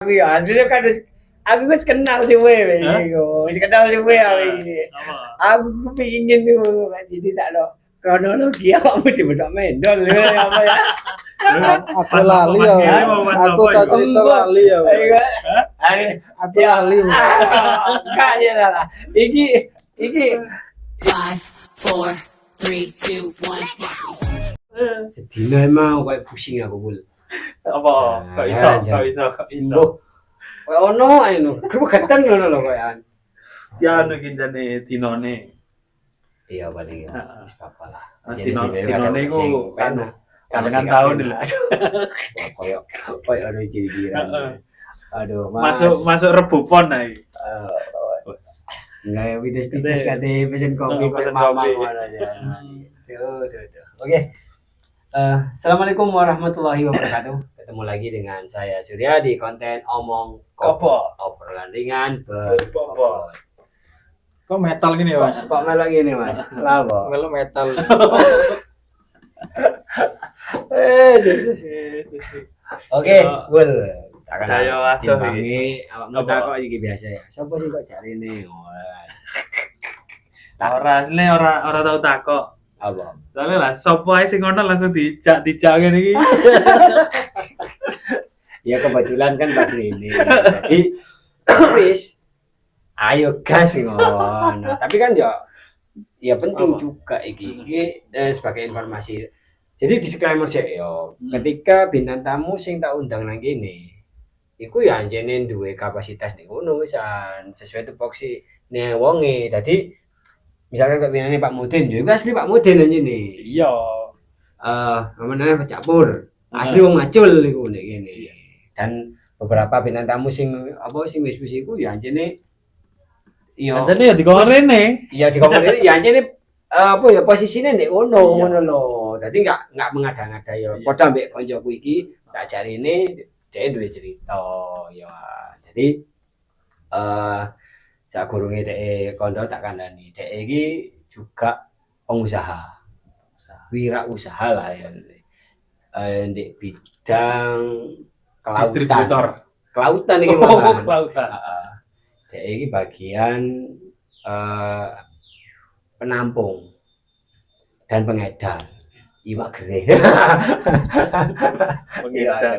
Aku ya aslinya kan aku wis kenal suwe iku. Wis kenal suwe aku iki. Aku pengin jadi tak lo kronologi awakmu dibedok mendol apa ya. Aku lali ya. Aku tak cerita lali ya. Aku lali. Enggak ya lah. Iki 5, 4, 3, 2, 1. sedina emang kayak pusing aku bul. Apa? Kok iso. Kayak ono ae no. Kerugetan ngono lho kayak. Ya anu ki jane dinone. Iya paling ya. Wis apa lah. Dinone iku kan tahun lho. Koyo ono ciri-ciri. Aduh, Masuk rebupon ae. Nggak wides-wides kate pesen kopi kok mamang ngono aja. Duh. Oke. Assalamualaikum warahmatullahi wabarakatuh. Ketemu lagi dengan saya Surya di konten Omong Kopo. Obrolan ringan berbobot. Kok metal gini ya, Mas? Kok melok gini, Mas? Lapa? Melo metal. Oke, Bul. Ayo atuh iki. Awakmu takok iki biasa ya. Sopo sih kok jarine? Ora tau takok. Apa? Soale lah sopo ae sing ngono langsung dijak ngene iki. Ya kebetulan kan pas ini. Jadi wis ayo gas ngono. Tapi kan ya penting juga iki sebagai informasi. Jadi disclaimer sik yo. Ketika bintang tamu sing tak undang nang kene, iku ya anjene duwe kapasitas ning ngono wisan sesuai tupoksi ning wonge. Dadi misalkan kok binane Pak Mudin, ya iku asli Pak Mudin anjene. Iya. Namanya Pak Capur. Asli wong Macul iku nek kene. Dan beberapa bintang tamu sing wis iku ya anjene ya dikon rene. Iya dikon rene ya anjene posisine nek ngono lho. Dadi enggak mengada-ngada ya. Padha mbek koncoku iki tak jarine dhek duwe cerita ya. Jadi sakgurunge dhek kondo tak kandhani. Dhek iki juga pengusaha. Wirausaha lah ya. Di bidang kelautan. Distributor. Kelautan iki malah. Kelautan. Dhek iki bagian penampung dan pengedar iwak gere. Pengedar.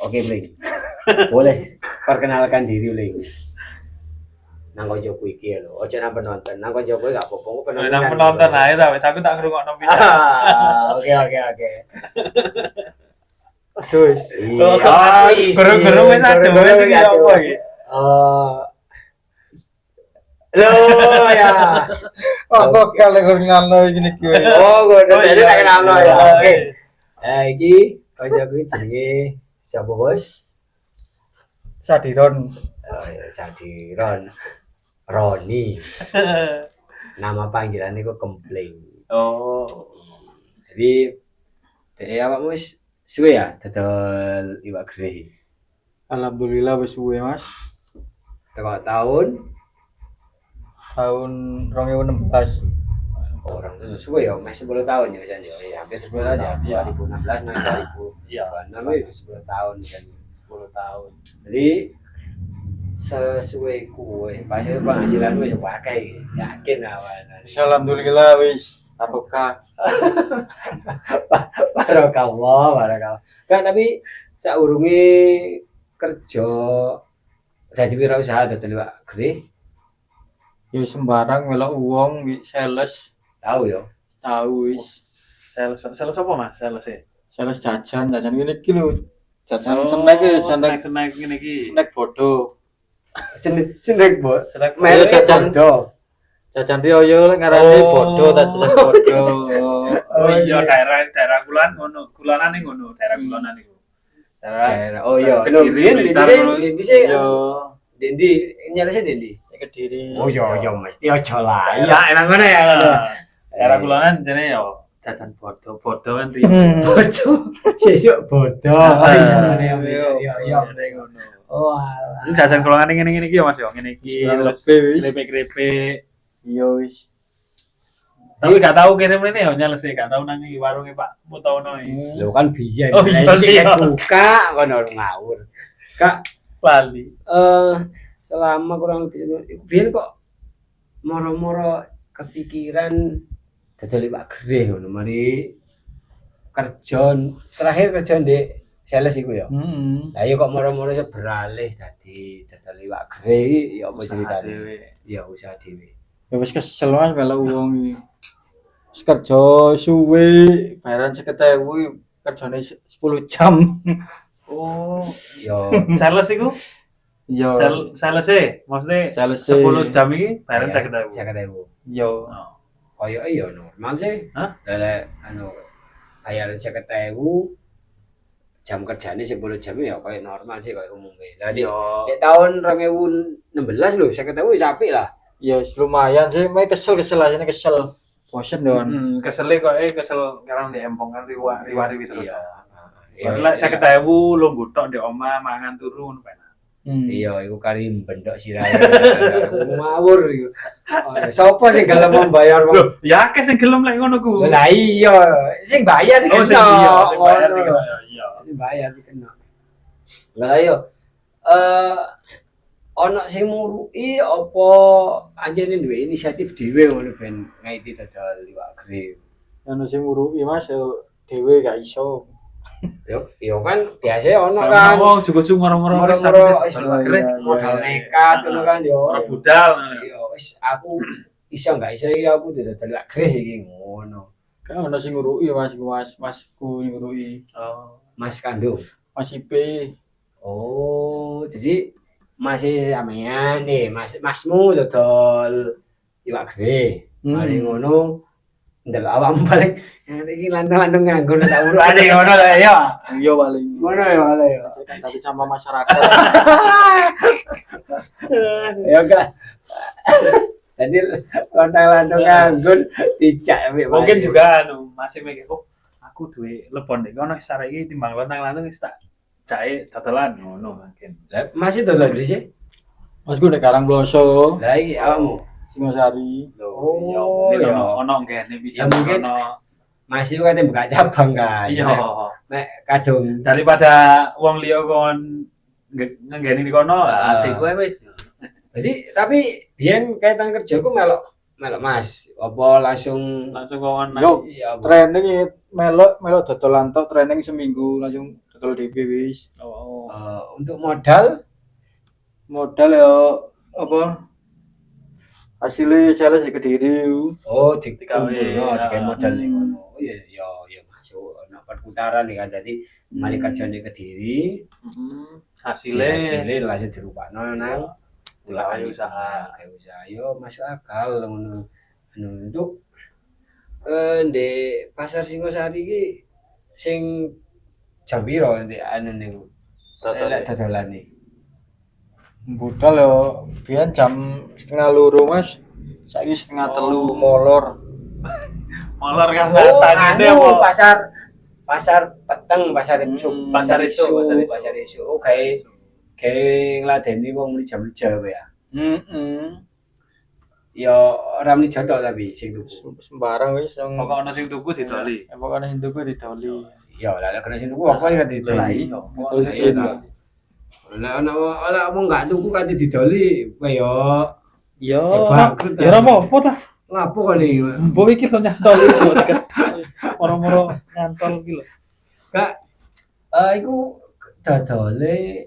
Oke, Bling. Boleh perkenalkan diri, Bling. Nang koncoku iki lho, aja nang penonton. Nang koncoku gak apa-apa, Nang penonton ae ta wis aku tak ngrungokno pisan. Oke. Aduh. Guru-guru wis aduh iki apa iki? Loh ya. Kok kale ngono gini ki. Gue jadi tak kenal lo ya. Oke. Iki koncoku jenenge siapa, Bos? Sadiron. Sadiron. Roni. Nama panggilannya kok Kempling. Oh. Jadi awakmu wis suwe ya dodol iwak gere. Alhamdulillah wis suwe, Mas. Teko tahun 2016. orang itu suwe ya, masih 10 tahun ya misalnya. Ya, hampir 10 tahun ya. 2016 sampai 2000. Iya, 2006 itu 10 tahun misalnya. 10 tahun. Jadi sesuai kue, pasti penghasilan wis pakai, yakin awan. Alhamdulillah wis barokah. Barokah. Kan tapi saurunge kerja dadi wirausaha dadi iwak gere. Ya sembarang melok wong sales. Tahu ya. Tahu wis. Sales apa, Mas? Sales jajan ngene iki lho. Jajan snack ngene iki. Snack bodoh. Snack bot. Melu jajan do. Jajan riyo lek ngarani bodoh ta jajan bodoh. Oh iya daerah kulan ngono. Kulanane ngono, daerah kulanan iku. Daerah. Oh iya. Dendi sih. Yo. Dendi nyalese Dendi. Kediri. Oh iya mesti aja lah. Iya enak ngono ya. Daerah kulanan jane yo jajan bodoh kan riyo. Bodoh. Sesuk bodoh. Iya. Ngono. Oh alah. Ini jajan kulanan ngene iki ya Mas yo. Ngene iki terus krepek-krepek. Iya wis. Tapi gak tahu kirim ini ya nyales gak tahu nang warunge Pak Mutono iki. Lho kan biyen. Oh, iya, sing iya. buka kono ngawur. Kak, Lali. selama kurang lebih iku biyen kok moro-moro kepikiran dadi Pak Gede ngono mari terakhir kerja ndek sales iku ya. Heeh. Lah iya kok moro-moro iso beralih dadi Pak Gede iki ya apa ceritane? Ya usaha dhewe. Ya wis kesel Mas melu wong iki. Wis kerja suwe, bayaran 50.000 kerjane 10 jam. Oh, Yo sales iku? Yo. Sales maksudnya Sales 10 jam iki bayaran 50.000. 50.000. Yo. Oh. Koyoke ya normal sih. Hah? Lele bayaran 50.000 jam kerjane 10 jam ya koyo normal sih koyo umumnya. Lah di Yo. tahun 2016 lho 50.000 wis apik lah. Ya wis lumayan sih, main kesel asine kesel. Bosen doan. Kesel kok kesel karena di empong kan riwari terus. Iya. Lek 50.000 lo butok di omah mangan turun penak. Iya, iku kari bendok sirahe. Ngawur iku. Sopo sing gelem membayar wong? Loh, ya akeh sing gelem lek ngono ku. Lah iya, sing bayar sing Oh, sing kena. iya, sing bayar Ngono. iki. Iya. Sing bayar sing kena. Lah iya. Ana sing murui apa anjene duwe inisiatif dhewe ngono ben ngaiti dodol iwak gede. Ono sing nguruki Mas yo dhewe gak iso. Yo kan biasa ono Kan kan. wong juga moro-moro wis Moro-moro sampe wis akhirnya modal nekat ngono kan yo. ora budal. Yo wis aku iso enggak iso iki aku dodol iwak gede iki ngono. Kan ono sing nguruki Masku nguruki. Oh. Mas kandung. Mas IP. Oh, jadi masih sampean nih, masmu dodol iwak gede. Mari ngono ndel awam balik iki lanang-lanang nganggo tak urane ngono lah ya. Iya paling. Ngono ya malah ya. Kan tadi sama masyarakat. Ya enggak. Jadi lanang-lanang nganggo dicak Mungkin juga masih mikir kok aku duwe lebon nek ngono sare iki timbang lontang-lantung wis tak jae dodolan ngono mungkin. Lah masih dodol di sih. Masku nek Karangploso, Lah iki awakmu. Singosari. Oh, mungkin ya. ono ngene bisa Ya, mungkin. ono. Masih katanya buka cabang kan. Iya. Nek kadung Daripada wong liya kon ngenggeni di kono, adek kowe wis. jadi tapi biyen kaitan kerjaku melok Mas. Apa langsung Langsung kon Yo, iya apa? training melok dodolan tok training seminggu langsung dodol DP wis. Oh. Untuk modal Modal yo apa? Hasilnya sales di Kediri. dikumpulno ya. digawe modal ning ngono. Oh iya ya masuk ana perputaran nih kan jadi mari kerjane Kediri Hasilnya langsung dirupakno nang Gawe usaha. Gawe usaha yo masuk akal ngono. Anu untuk di pasar Singosari iki sing jam piro ndek anu niku lek dodolane Budal yo biyen jam 2:30 Mas. Saiki 2:30 molor. molor kan oh tadi anu pasar peteng pasar isu pasar isu. oh kayak ngladeni wong muni jam-jam ya ya ora muni jodoh tapi sing tuku Sembarang wis yang Pokok ono sing tuku didoli. pokoknya hinduku didoli. ya lah kena sing tuku apa ya didoli Terus izin. lah ana wong gak tuku kan didoli kowe yo Yo, bangkrut ya ora apa-apa ta. ngapo kali Mbok iki lho nyantol iki deket. Orang-orang nyantol iki lho. Kak, iku dodole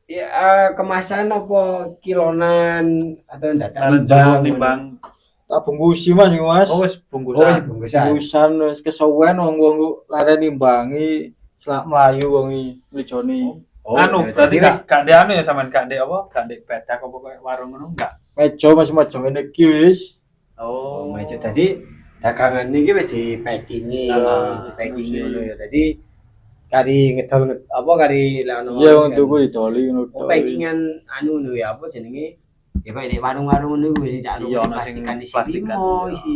ya kemasan apa kilonan atau datang nimbang. Tak bungkusi Mas iki Mas. Oh wis Oh, bungkusan. bungkusan. Bungkusan wis kesuwen wong lare nimbangi selak mlayu wong iki mlijone. Oh, Anu, ya, berarti jadi wis gak ndek anu ya sampean gak ndek apa? Gak ndek pedak apa kayak warung ngono enggak? Meja macam-macam ngene iki wis. oh, Oh, meja tadi dagangan iki wis dipackingi, dipackingi ngono ya. Dadi kari ngedol apa kari lek ono Iya wong tuku didoli ngono tok. packingan anu ngono ya apa jenenge? Ya kaya nek warung-warung ngono wis cak Iya, ono sing plastikan isi plastikan, limo, iya. isi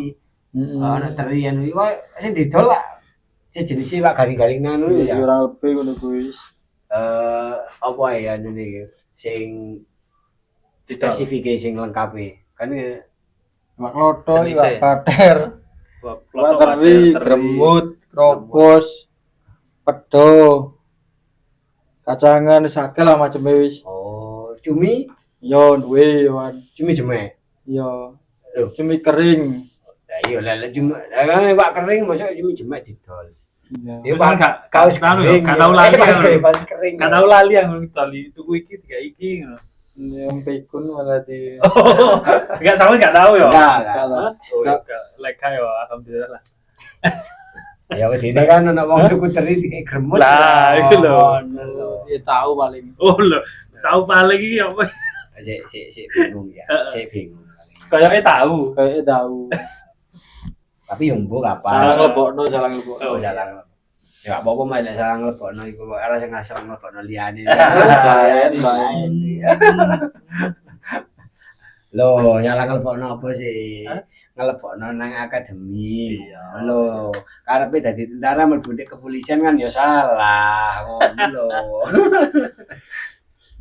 Heeh. ana terian iki kok sing didol lah. Sejenis iwak garing-garing ngono ya. Ora lebih ngono kuwi wis. Apa ya ini sing spesifikasi sing lengkap kan Iwak loto, Jenise. iwak pater, iwak teri, gremut, kropos, pedo, kacangan wis akeh lah maceme wis. Oh, cumi, Yo duwe wan. cumi jemek. Yo. Loh. Cumi kering. Lah iya lah cumi. Iwak kering masuk cumi jemek didol. Iya. Ya, Pak gak kaos tahu kering. gak tahu lali. Kaos kering. Gak tahu lali yang tali tuku iki tiga iki ngono. Yang pikun malah di Enggak sama enggak tahu ya. Enggak. kalah. Oh, enggak leka ya alhamdulillah lah. Ya wedine kan ana wong tuku teri kayak gremut. Lah, iku lho. Dia tahu paling. Oh lho, tahu paling iki apa? Sik bingung ya. Sik bingung. Kayaknya tahu. Kayak tahu. Tapi yo mbok Salah apa? ngelebokno, salah ngelebokno. Oh, salah. Ya gak apa-apa mah nek salah nglebokno iku kok ora sing ngasal nglebokno liyane. Baen. Loh, salah nglebokno apa sih? Nglebokno nang akademi. Iya. Loh, karepe dadi tentara mlebu nek kepolisian kan ya salah. Ngono lho.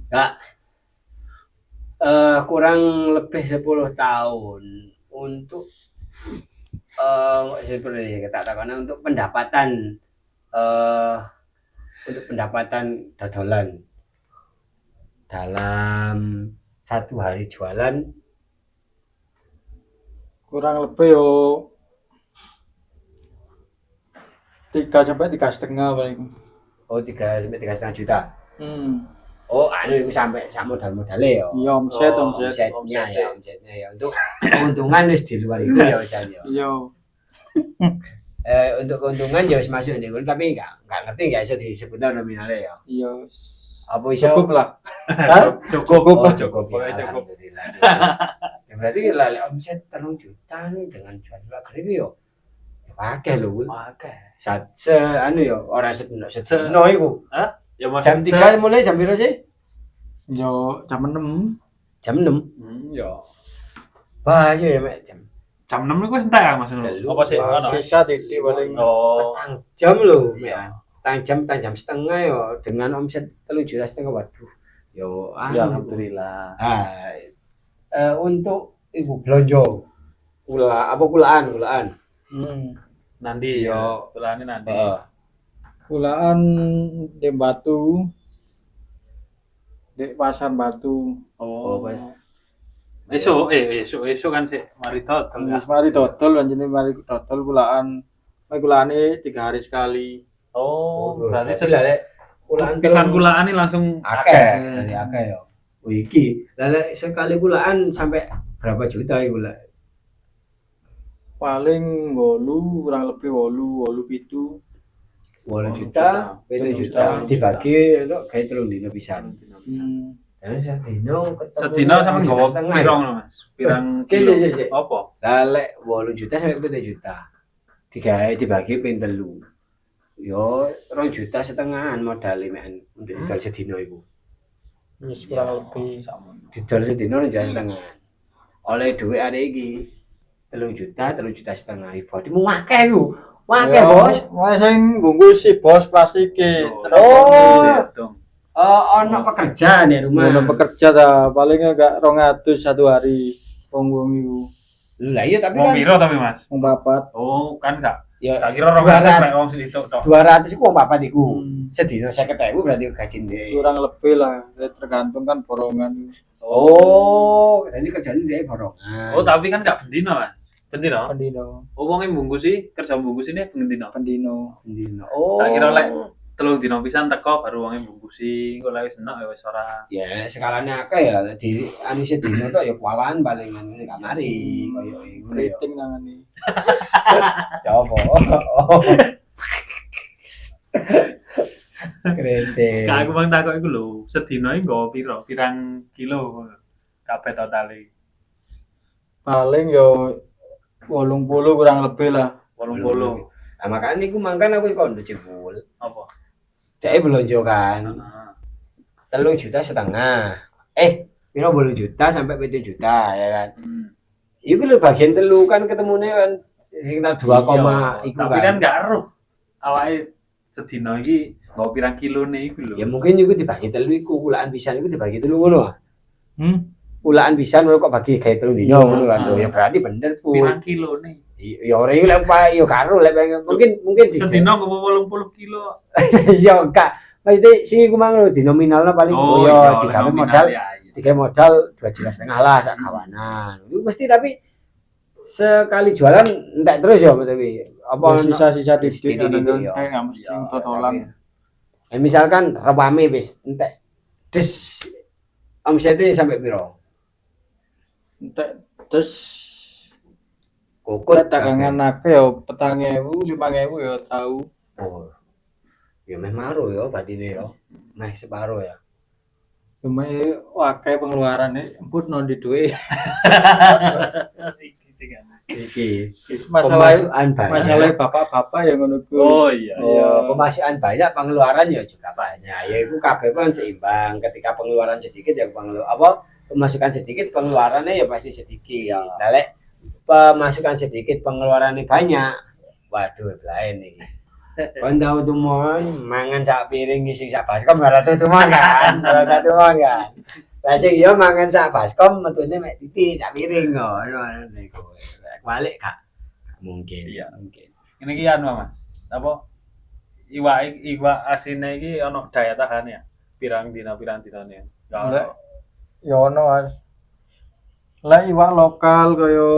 Kak, kurang lebih 10 tahun untuk seperti kita katakan untuk pendapatan dodolan dalam satu hari jualan Kurang lebih yo 3 sampai 3,5 paling. 3 sampai 3,5 juta. Hmm. Oh, anu itu sampai sak modal-modalnya ya. Iya omset Oh, omset. Omsetnya ya. Untuk keuntungan wis di luar itu ya Jan ya. Iya. Untuk keuntungan ya wis masuk nih, tapi enggak ngerti enggak iso disebut nominalnya ya. Iya. Apa iso? Cukup lah. Hah? Cukup. Oh, cukup. Pokoknya Ya, cukup. alhamdulillah. Ya berarti lah omset 3 juta nih dengan jual lager itu yo. Pakai lho. Oke. Anu yo ora sedino iku. Ya mau Jam 3 mulai jam piro sih? Yo jam 6. Jam 6. Ya. Wah, iya ya Mek Jam 6 iku wis entek ya Mas Nur. Telu. Apa sih? Ono. Sisa titik paling. Oh. petang jam lho. Iya. Petang jam setengah yo dengan omset 3,5 juta waduh. Yo Ya anu. alhamdulillah. Untuk ibu belanja kulaan. Nanti Iya. ya, tulane nanti. Kulaan di Batu. Di pasar Batu. Oh. Pas. Esok kan sih mari total ya. Wis mari dodol anjene mari dodol kulaan. Kulaane 3 hari sekali. Oh, berarti lah lek kulaan pisan kulaan ini langsung akeh. Dari akeh yo. Oh iki, lah lek sekali kulaan sampai berapa juta iku lah? Paling 8 kurang lebih 8 pitu. 8 juta, 7 juta dibagi untuk gawe 3 dino pisan. Dan sedino ketemu Sedina sama 7,5 nggawa juta pirang lho, Mas. Pirang Cek, kilo. cek, cek. Apa? Lah lek 8 juta sampai 7 juta. Digawe dibagi ping 3. Yo 2,5 juta modal men untuk didol sedino iku. Wis kurang lebih Sama. Didol sedino 2,5 juta. Oleh dhuwit arek iki 3 juta, 3,5 juta. Ibu akeh iku. Akeh, Bos. Wah sing bungkus si bos plastike. Oh. Hitung. Ono pekerjaan ya rumah. Ngono pekerja ta, paling enggak 200 satu hari. Wong iku. Lah iya tapi Wong kan piro tapi Mas? Wong papat. Oh, kan enggak. ya Tak kira 200 nek wong situ tok. 200 iku wong papat iku. Hmm. Sedina 50.000 berarti gaji ndek. Kurang lebih lah, tergantung kan borongan. Oh, jadi kerjaan dia borongan. Oh, tapi kan enggak bendino, Mas. Bendino. Pendino, Oh, wong bungkus sih kerja bungkus ini bendino. pendino. Dino. Oh. Tak kira lek 3 dino pisan teko baru wong bungkusi. Engko lek wis enak ya wis ora. Ya skalane akeh ya di anu sedina tok ya kualan paling ngene gak mari koyo iku ya. Rating nangani. Ya apa? Oh. Krete. Kak aku bang takok iku lho, sedina iki nggawa piro? Pirang kilo kabeh totale? Paling yo 80 kurang lebih lah. 80. Nah, makanya iku mangkan aku kondo jebul. Apa? Dek belanja kan. Heeh. 3,5 juta. Piro 8 juta sampai 7 juta ya kan. Iku lho bagian telu kan ketemune kan sekitar 2, iku Tapi kan gak eruh. Awake sedina iki nggawa pirang kilone iku lho. Ya mungkin iku dibagi telu iku kulaan pisan iku dibagi telu ngono. ulaan pisan kok bagi gawe 3 dino ngono kan. Ya berarti bener ku. Pirang kilo nih? Ya ora iki lek ya karo lek mungkin di Sedina ngomong 80 kilo. ya enggak. Maksudnya sing iku mang di nominalnya paling ya digawe modal digawe modal 2,5 juta lah sak kawanan. Itu mesti tapi sekali jualan entek terus ya tapi apa sisa-sisa di titik titik kan ya. kayak nggak mesti totalan. Misalkan rame wis entek des omsetnya sampai piro? Entek terus Kukut dagangan akeh ya 4.000 5.000 ya tahu. Oh. Ya meh maro ya batine ya. Meh separo ya. Cuma akeh pengeluarane emput non di duwe. Iki Masalah banyak. masalah bapak-bapak yang ngono ku. Oh iya. Ya, pemasukan banyak, pengeluaran ya juga banyak. Ya itu kabeh kan seimbang. Ketika pengeluaran sedikit ya pemasukan sedikit, pengeluarannya ya pasti sedikit. Nah, lek pemasukan sedikit, pengeluarannya banyak. Waduh, lain nih. Kon tahu tuh mangan sak piring ngisi sak baskom berarti tuh kan. Berarti tuh kan. Lah sing yo mangan sak baskom metune mek titik sak piring ngono niku. Balik Kak. Mungkin. Iya. Mungkin. Ini ki anu Mas. Apa iwak asine iki ana daya tahan ya. Pirang dinane. Enggak. Ya ono Mas. Lah iwak lokal kaya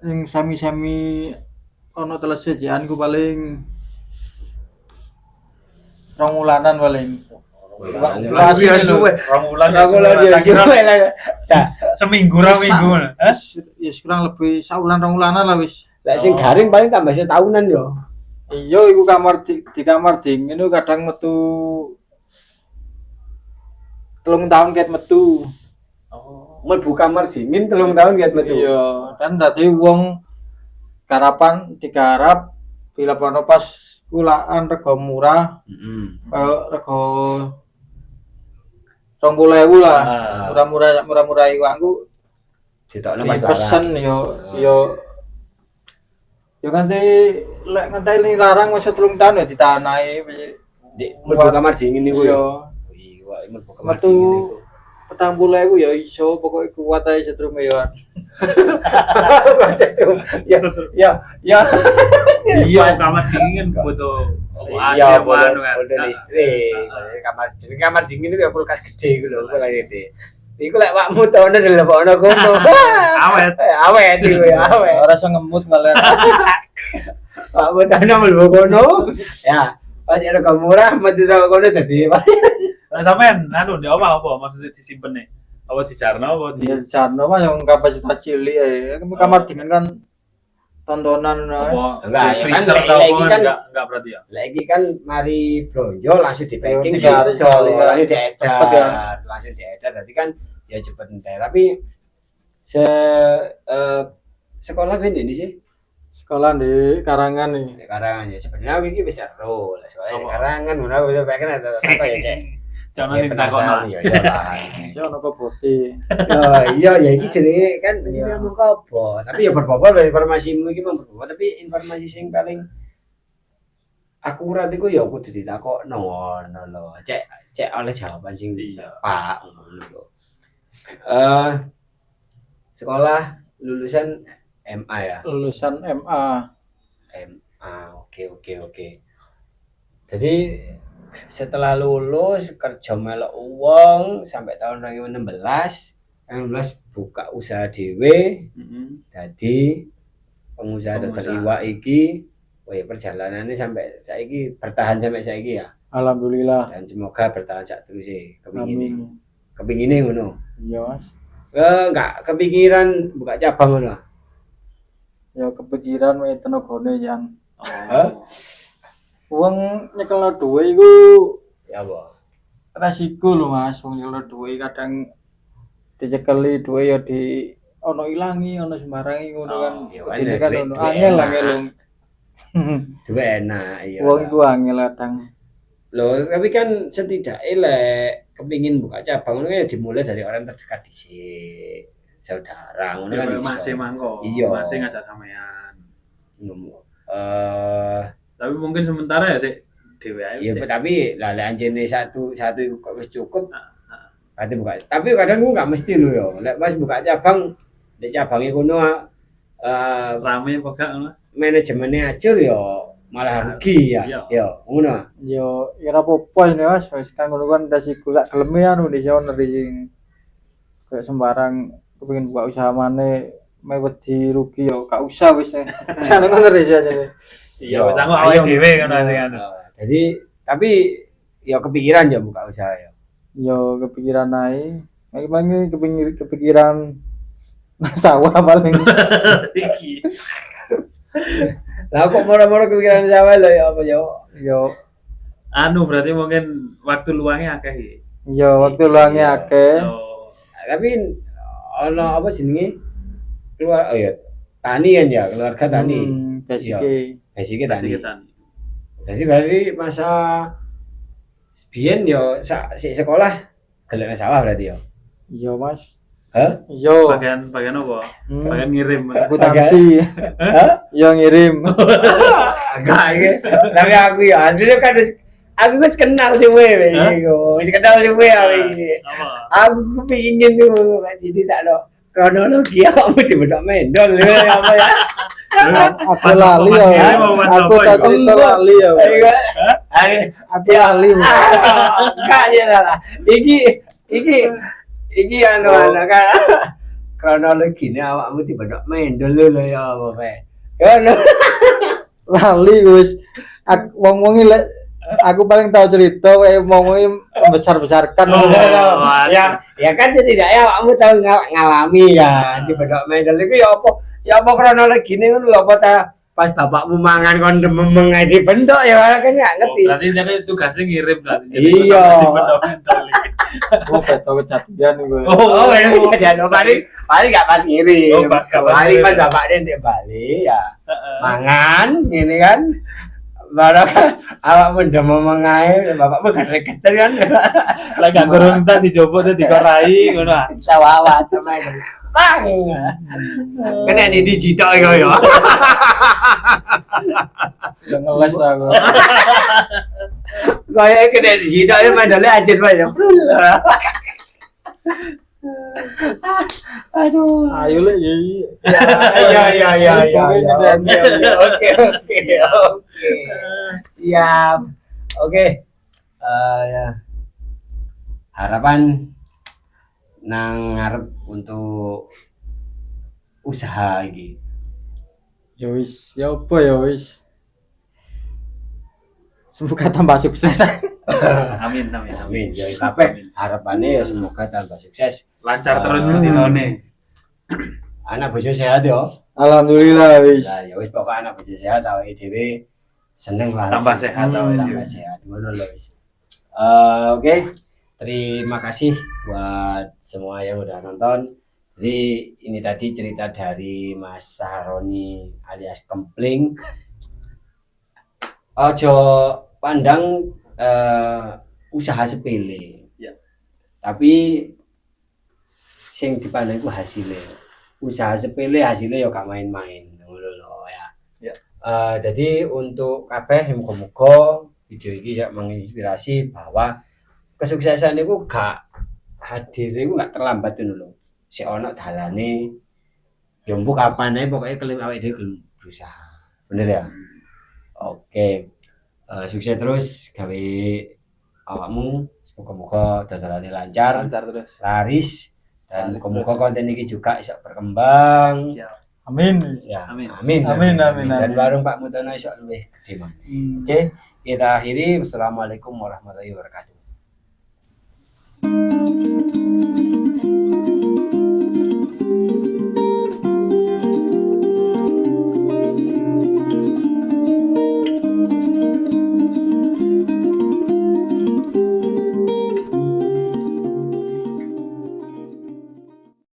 yang sami-sami ono telesediaan ku paling 2 wulanan paling. Masih suwe. Ramulan seminggu ra minggu. Hah? Ya kurang lebih saulan 2 wulanan lah wis. Lah sing garing paling tambah setahunan yo. Iya iku kamar di kamar dingin itu kadang metu 3 tahun ket metu. Mlebu kamar dingin 3 tahun ket metu. Iya, kan dadi wong garapan digarap bila pono pas kulaan rego murah, rego 20.000 lah. Murah-murah iwakku Ditokno Mas pesen yo nganti lek ngenteni larang wis 3 tahun ya ditanahi di mlebu kamar dingin niku yo. yo Iya, mlebu kamar metu dingin. 40.000 ya iso pokoke kuat ae setrume yo. Ya. Iya, kamar dingin butuh Iya, AC anu kan. Butuh listrik. Kamar dingin itu ya kulkas gede iku lho, kulkas gede. Iku lek wakmu tono dilebokno kono. Awet. Awet iku ya, awet. Ora iso ngemut malah. Wakmu tono mlebu kono. Ya, pas rego murah metu kono dadi. Lah sampean anu di omah apa maksudnya disimpen nih? Apa dijarno apa di Ya jarno mah yang kapasitas cilik ae. Kamar dingin kan tontonan apa Enggak, di ya freezer kan, atau lagi apa kan- enggak berarti ya. Lagi kan mari bronjo langsung di packing 3 hari gitu, sekali, ya. langsung Cepet diedar, langsung diedar. Berarti kan ya cepet entek. Tapi sekolah ini sih sekolah di Karangan nih. di Karangan ya sebenarnya aku iki wis seru lah sekolah di Apa? Karangan ngono aku udah pengen ada apa ya cek. Jangan Ya, ditakon. penasaran ya ya lah. Cek ono putih. Oh iya ya iki jenenge kan jenenge ngomong apa. Tapi ya berbobot lho informasimu iki mung berbobot tapi informasi sing paling akurat iku ya kudu ditakokno ngono lho. Cek oleh jawaban sing Pak ngono lho. Sekolah lulusan MA ya. Lulusan MA. MA. Oke. Jadi setelah lulus kerja melok uang sampai tahun 2016 buka usaha dhewe jadi pengusaha dokter iwak iki perjalanannya sampai saiki bertahan sampai saiki ya Alhamdulillah. dan semoga bertahan sak terus Amin. kepingine ngono Iya, Mas. enggak kepikiran buka cabang ngono Ya kepikiran wae tenagane yang Hah? wong nyekelno duwe iku ya apa resiko lho Mas, wong nyekelno duwe kadang dicekeli duwe ya di ono ilangi, ono sembarangi ngono kan. iya kan, Ini kan duit- ono duit angel enak. angel. duwe enak iya Wong iku angel kadang. loh tapi kan setidaknya lek kepingin buka cabang itu ya dimulai dari orang terdekat di sini saudara ngono kan iso. Masih mangko. Iya. Masih ngajak sampean. Eh Tapi mungkin sementara ya sih dhewe ae. iya sih. tapi lah lek anjene satu iku kok wis cukup Berarti buka. Tapi kadang gua nggak mesti lo yo. Lek pas buka cabang, di cabangnya kono Rame apa gak ngono? manajemennya acur yo malah rugi ya. Iya. Yo, ngono. Yo ora apa-apa ini Mas, wis kan ngono kan dasiku gak geleme anu di owner sing kayak sembarang kepengin buka usaha maneh wedi rugi yo gak usah wis. Jangan ngono aja. Iya, wis aku awake dhewe ngono kan. Jadi tapi ya kepikiran ya buka usaha ya. Yo kepikiran ae. Lagi kepikiran sawah paling. Iki. Lah kok moro-moro kepikiran sawah lho ya apa ya? Yo Anu berarti mungkin waktu luangnya akeh. yo waktu luangnya akeh. Oh. Tapi ono apa jenenge? Keluar oh ya tani kan ya, keluarga tani. Basicnya tani. Kasih Jadi berarti masa biyen yo si sekolah gelek sawah berarti yo. Yo Mas. Hah? Yo bagian apa? Bagian ngirim. akuntansi. Hah? Yo ngirim. Enggak iki. Tapi aku ya aslinya kan aku wis kenal sih we. Wis kenal sih we iki. Apa? Aku pingin tuh jadi tak lo kronologi apa di bedok mendol apa ya. Aku lali yo. Aku tak cerita lali yo. Aku lali. Enggak ya lah. Iki anu kan kronologine awakmu di bedok mendol lho ya apa pe. Ya no. Lali wis wong-wong lek aku paling tahu cerita kayak ngomongin membesar-besarkan. Ya kan setidaknya awakmu tahu ngalami ya di bedok mendel itu ya apa kronologine ngono lho apa ta pas bapakmu mangan kon dememeng di bendok ya kan enggak ngerti. Berarti jadi tugasnya ngirim berarti. Iya. Oh, betul kejadian gue. Oh, kejadian paling enggak pas ngirim. Oh, paling pas bapaknya di Bali ya. Mangan ini kan barang awakmu dememeng ae bapakmu geter-geter kan. Lah gak gorong tak dijopo teh dikorai ngono. Sawawat teman. Bang. Kena ini digital yo yo. Sudah ngeles aku. Kayak kena digital ini mandalnya anjir banyak. Aduh. Ayo le Ya. Oke. Siap. Oke. Ya. Harapan nang ngarep untuk usaha iki. Ya wis, ya apa ya wis. Semoga tambah sukses. Amin. Amin. Ya kabeh harapannya ya semoga tambah sukses. Lancar terus dinone. Anak bojo sehat yo. Alhamdulillah wis. Lah ya wis pokok anak bojo sehat awake dhewe seneng lah. Tambah sehat awake dhewe. Tambah sehat. Ngono lho wis. Oke. Terima kasih buat semua yang udah nonton. Jadi ini tadi cerita dari Mas Sahroni alias Kempling. Ojo pandang usaha sepele. Ya. Tapi sing dipandang ku hasilnya. Usaha sepele hasilnya ya gak main-main ngono lho ya. Ya. Jadi untuk kabeh muga-muga video ini bisa menginspirasi bahwa kesuksesan itu gak hadir itu gak terlambat dulu. Si ono dalane ya mbok kapan ae pokoke kelem awake dhewe gelem berusaha. Bener ya? Oke. Sukses terus gawe awakmu. Semoga-moga dadarane lancar terus. laris dan muga-muga konten ini juga bisa berkembang. Amin. Ya, Amin. amin. Amin. Dan warung Pak Mutono iso luwih gede maneh. Oke, kita akhiri. Wassalamualaikum warahmatullahi wabarakatuh.